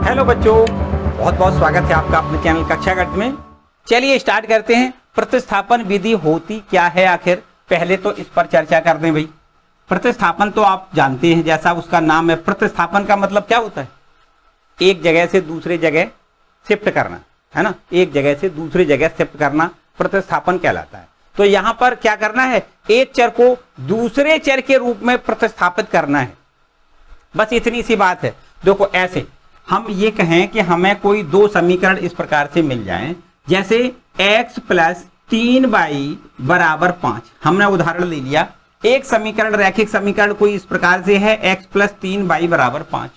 Hello बच्चों, बहुत बहुत स्वागत है आपका अपने चैनल कक्षा गणित में। चलिए स्टार्ट करते हैं। प्रतिस्थापन विधि होती क्या है आखिर, पहले तो इस पर चर्चा कर दें। भाई प्रतिस्थापन तो आप जानते हैं, जैसा उसका नाम है। प्रतिस्थापन का मतलब क्या होता है? एक जगह से दूसरे जगह शिफ्ट करना, है ना। एक जगह से दूसरी जगह शिफ्ट करना प्रतिस्थापन कहलाता है। तो यहाँ पर क्या करना है, एक चर को दूसरे चर के रूप में प्रतिस्थापित करना है, बस इतनी सी बात है। देखो ऐसे हम ये कहें कि हमें कोई दो समीकरण इस प्रकार से मिल जाएं, जैसे x प्लस 3y बराबर 5। हमने उदाहरण ले लिया, एक समीकरण रैखिक समीकरण कोई इस प्रकार से है x प्लस 3y बराबर 5,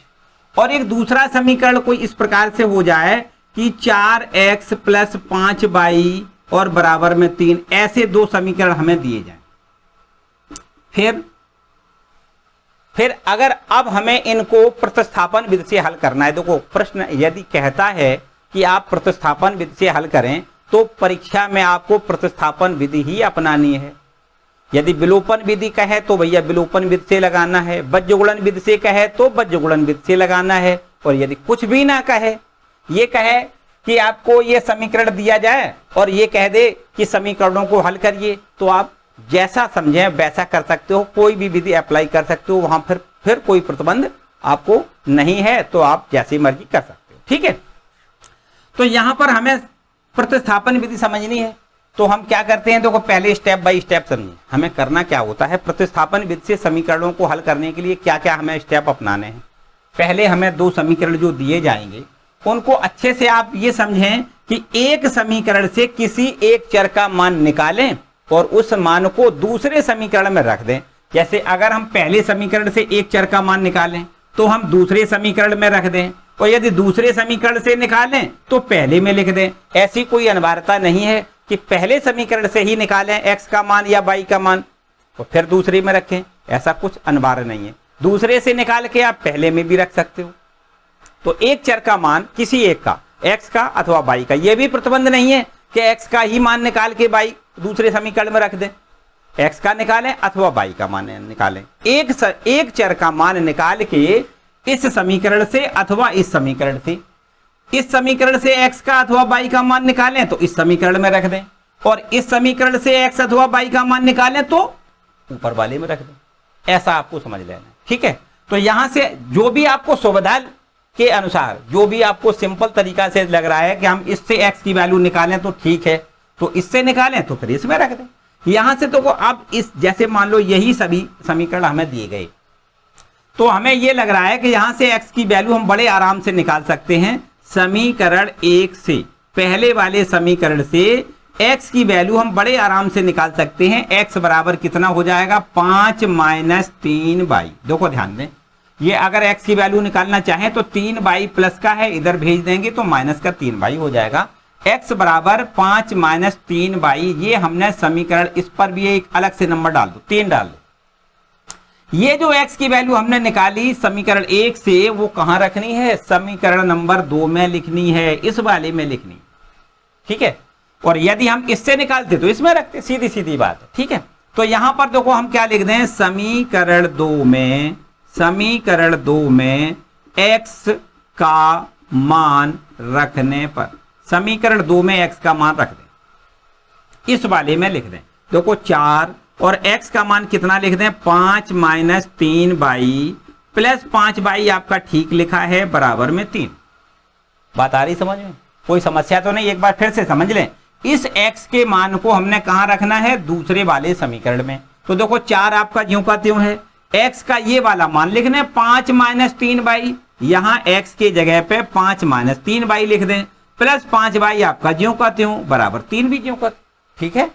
और एक दूसरा समीकरण कोई इस प्रकार से हो जाए कि 4x प्लस 5y और बराबर में 3। ऐसे दो समीकरण हमें दिए जाएं। फिर अगर अब हमें इनको प्रतिस्थापन विधि से हल करना है। देखो प्रश्न यदि कहता है कि आप प्रतिस्थापन विधि से हल करें, तो परीक्षा में आपको प्रतिस्थापन विधि ही अपनानी है। यदि विलोपन विधि कहे तो भैया विलोपन विधि से लगाना है, बज्रगुणन विधि से कहे तो बज्रगुणन विधि से लगाना है, और यदि कुछ भी ना कहे, ये कहे कि आपको ये समीकरण दिया जाए और ये कह दे कि समीकरणों को हल करिए, तो आप जैसा समझें वैसा कर सकते हो, कोई भी विधि अप्लाई कर सकते हो। वहां फिर कोई प्रतिबंध आपको नहीं है, तो आप जैसी मर्जी कर सकते हो। ठीक है, तो यहां पर हमें प्रतिस्थापन विधि समझनी है, तो हम क्या करते हैं। देखो पहले स्टेप बाय स्टेप समझिए हमें करना क्या होता है। प्रतिस्थापन विधि से समीकरणों को हल करने के लिए क्या क्या हमें स्टेप अपनाने हैं। पहले हमें दो समीकरण जो दिए जाएंगे उनको अच्छे से आप ये समझें कि एक समीकरण से किसी एक चर का मान निकालें और उस मान को दूसरे समीकरण में रख दें। जैसे अगर हम पहले समीकरण से एक चर का मान निकालें तो हम दूसरे समीकरण में रख दें, और यदि दूसरे समीकरण से निकालें तो पहले में लिख दें। ऐसी कोई अनिवार्यता नहीं है कि पहले समीकरण से ही निकालें x का मान या y का मान तो फिर दूसरे में रखें, ऐसा कुछ अनिवार्य नहीं है। दूसरे से निकाल के आप पहले में भी रख सकते हो। तो एक चर का मान किसी एक का, x का अथवा y का, यह भी प्रतिबंध नहीं है कि x का ही मान निकाल के y दूसरे समीकरण में रख दें। x का निकालें अथवा y का मान निकालें। एक चर का मान निकाल के इस समीकरण से अथवा इस समीकरण से, इस समीकरण से x का अथवा y का मान निकालें तो इस समीकरण में रख दें, और इस समीकरण से x अथवा y का मान निकालें तो ऊपर वाले में रख दें। ऐसा आपको समझ लेना। ठीक है, तो यहां से जो भी आपको सुविधा के अनुसार, जो भी आपको सिंपल तरीका से लग रहा है कि हम इससे x की वैल्यू निकालें तो ठीक है, तो इससे निकालें तो फिर इसमें रख दें। यहां से तो अब इस जैसे मान लो यही सभी समीकरण हमें दिए गए, तो हमें यह लग रहा है कि यहां से x की वैल्यू हम बड़े आराम से निकाल सकते हैं। समीकरण 1 से, पहले वाले समीकरण से x की वैल्यू हम बड़े आराम से निकाल सकते हैं। x बराबर कितना हो जाएगा, 5 माइनस 3y। देखो ध्यान दें, ये अगर x की वैल्यू निकालना चाहें तो 3y प्लस का है, इधर भेज देंगे तो माइनस का 3y हो जाएगा। x बराबर 5 माइनस 3y, ये हमने समीकरण, इस पर भी एक अलग से नंबर डाल दो, 3 डाल दो। ये जो x की वैल्यू हमने निकाली समीकरण 1 से, वो कहां रखनी है, समीकरण नंबर 2 में लिखनी है, इस वाले में लिखनी। ठीक है, और यदि हम इससे निकालते तो इसमें रखते, सीधी सीधी बात है। ठीक है, तो यहां पर देखो हम क्या लिख दें, समीकरण 2 में x का मान रखने पर, समीकरण 2 में x का मान रख दें, इस वाले में लिख दें। देखो 4 और x का मान कितना लिख दें, 5 माइनस 3y प्लस 5y आपका ठीक लिखा है, बराबर में 3। बात आ रही समझ में, कोई समस्या तो नहीं। एक बार फिर से समझ लें, इस x के मान को हमने कहां रखना है, दूसरे वाले समीकरण में। तो देखो 4 आपका ज्यों का त्यों है, x का ये वाला मान लिखना है 5 माइनस 3y, यहां x के जगह पे 5 माइनस 3y लिख दें, प्लस 5y आपका ज्यों का त्यों, बराबर 3 भी ज्यों का। ठीक है,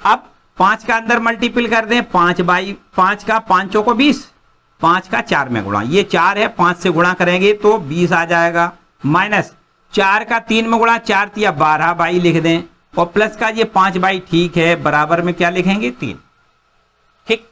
अब 5 का अंदर मल्टीपल कर दें, 5 का 5 चौको 20, 5 का 4 में गुणा, ये 4 है, 5 से गुणा करेंगे तो 20 आ जाएगा, माइनस 4 का 3 में गुणा, 4 तिया 12y लिख दें, और प्लस का ये 5y ठीक है, बराबर में क्या लिखेंगे, 3। ठीक,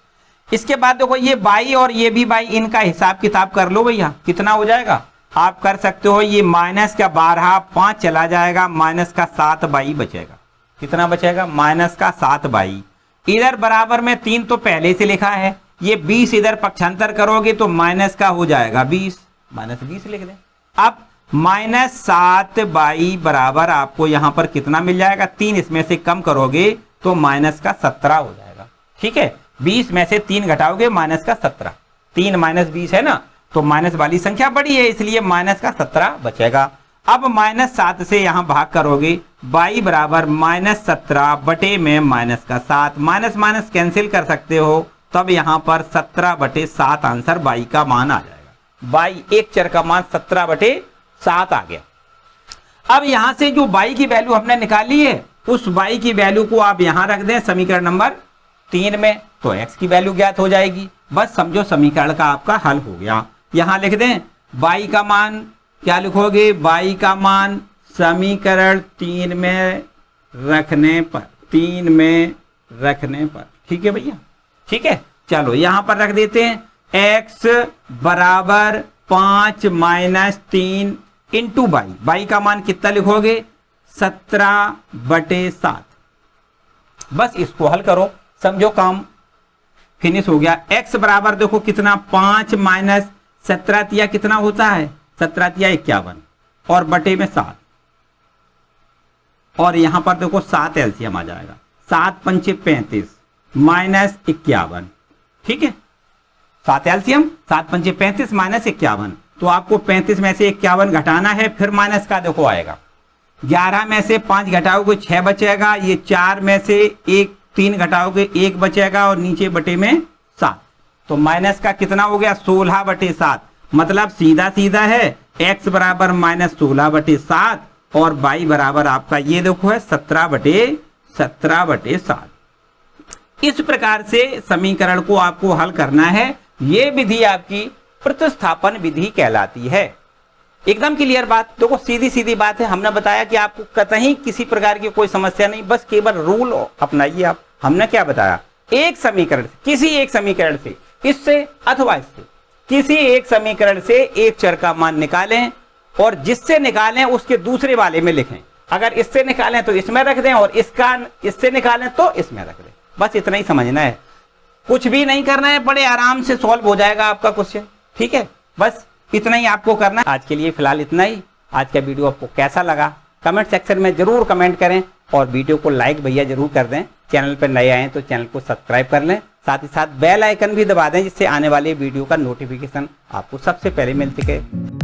इसके बाद देखो ये y और ये भी y, इनका हिसाब किताब कर लो भैया, कितना हो जाएगा आप कर सकते हो। ये माइनस का 12, 5 चला जाएगा, माइनस का 7y बचेगा। कितना बचेगा, माइनस का 7y। इधर बराबर में 3 तो पहले से लिखा है, ये 20 इधर पक्षांतर करोगे तो माइनस का हो जाएगा 20, माइनस 20 लिख दें। अब -7 बाई बराबर आपको यहां पर कितना मिल जाएगा, 3 इसमें से कम करोगे तो माइनस का 17 हो जाएगा। ठीक है, 20 में से 3 घटाओगे माइनस का 17, 3 माइनस 20 है ना, तो माइनस वाली संख्या बड़ी है इसलिए माइनस का 17 बचेगा। अब -7 से यहां भाग करोगे, बाई बराबर -17 बटे में माइनस का 7, माइनस माइनस कैंसिल कर सकते हो, तब यहां पर 17/7 आंसर बाई का मान आ जाएगा। बाई एक चर का मान 17/7 आ गया। अब यहां से जो बाई की वैल्यू हमने निकाली है उस बाई की वैल्यू को आप यहां रख दें समीकरण नंबर 3 में, तो x की वैल्यू ज्ञात हो जाएगी। बस समझो समीकरण का आपका हल हो गया। यहां लिख दें बाई का मान, क्या लिखोगे, बाई का मान समीकरण 3 में रखने पर, 3 में रखने पर। ठीक है भैया, ठीक है, चलो यहां पर रख देते हैं x बराबर 5 - 3 इंटू बाई। बाई का मान कितना लिखोगे, 17/7। बस इसको हल करो, समझो काम फिनिश हो गया। x बराबर देखो कितना, 5 - 17 कितना होता है, 17 51 और बटे में 7, और यहां पर देखो 7 एलसीएम आ जाएगा, 7 पंचे 35 -51। ठीक है, 7 एलसीएम, 7 पंचे 35 -51, तो आपको 35 में से 51 घटाना है, फिर माइनस का देखो आएगा। 11 में से 5 घटाओगे 6 बचेगा, ये 4 में से 3 घटाओगे 1 बचेगा, और नीचे बटे में 7, तो माइनस का कितना हो गया, 16/7। मतलब सीधा सीधा है x बराबर -16/7 और y बराबर आपका ये देखो है 17/7। इस प्रकार से समीकरण को आपको हल करना है। ये विधि आपकी प्रतिस्थापन विधि कहलाती है। एकदम क्लियर बात, देखो सीधी सीधी बात है। हमने बताया कि आपको कतई किसी प्रकार की कोई समस्या नहीं, बस केवल रूल अपनाइए आप। हमने क्या बताया, एक समीकरण से, किसी एक समीकरण से, इससे अथवा इससे, किसी एक समीकरण से एक चर का मान निकालें और जिससे निकालें उसके दूसरे वाले में लिखें। अगर इससे निकालें तो इसमें रख दें और इससे निकालें तो इसमें रख दें। बस इतना ही समझना है, कुछ भी नहीं करना है, बड़े आराम से सॉल्व हो जाएगा आपका क्वेश्चन। ठीक है, बस इतना ही आपको करना है। आज के लिए फिलहाल इतना ही। आज का वीडियो आपको कैसा लगा कमेंट सेक्शन में जरूर कमेंट करें, और वीडियो को लाइक भैया जरूर कर दें। चैनल पर नए आए तो चैनल को सब्सक्राइब कर लें, साथ ही साथ बेल आइकन भी दबा दें, जिससे आने वाले वीडियो का नोटिफिकेशन आपको सबसे पहले मिल सके।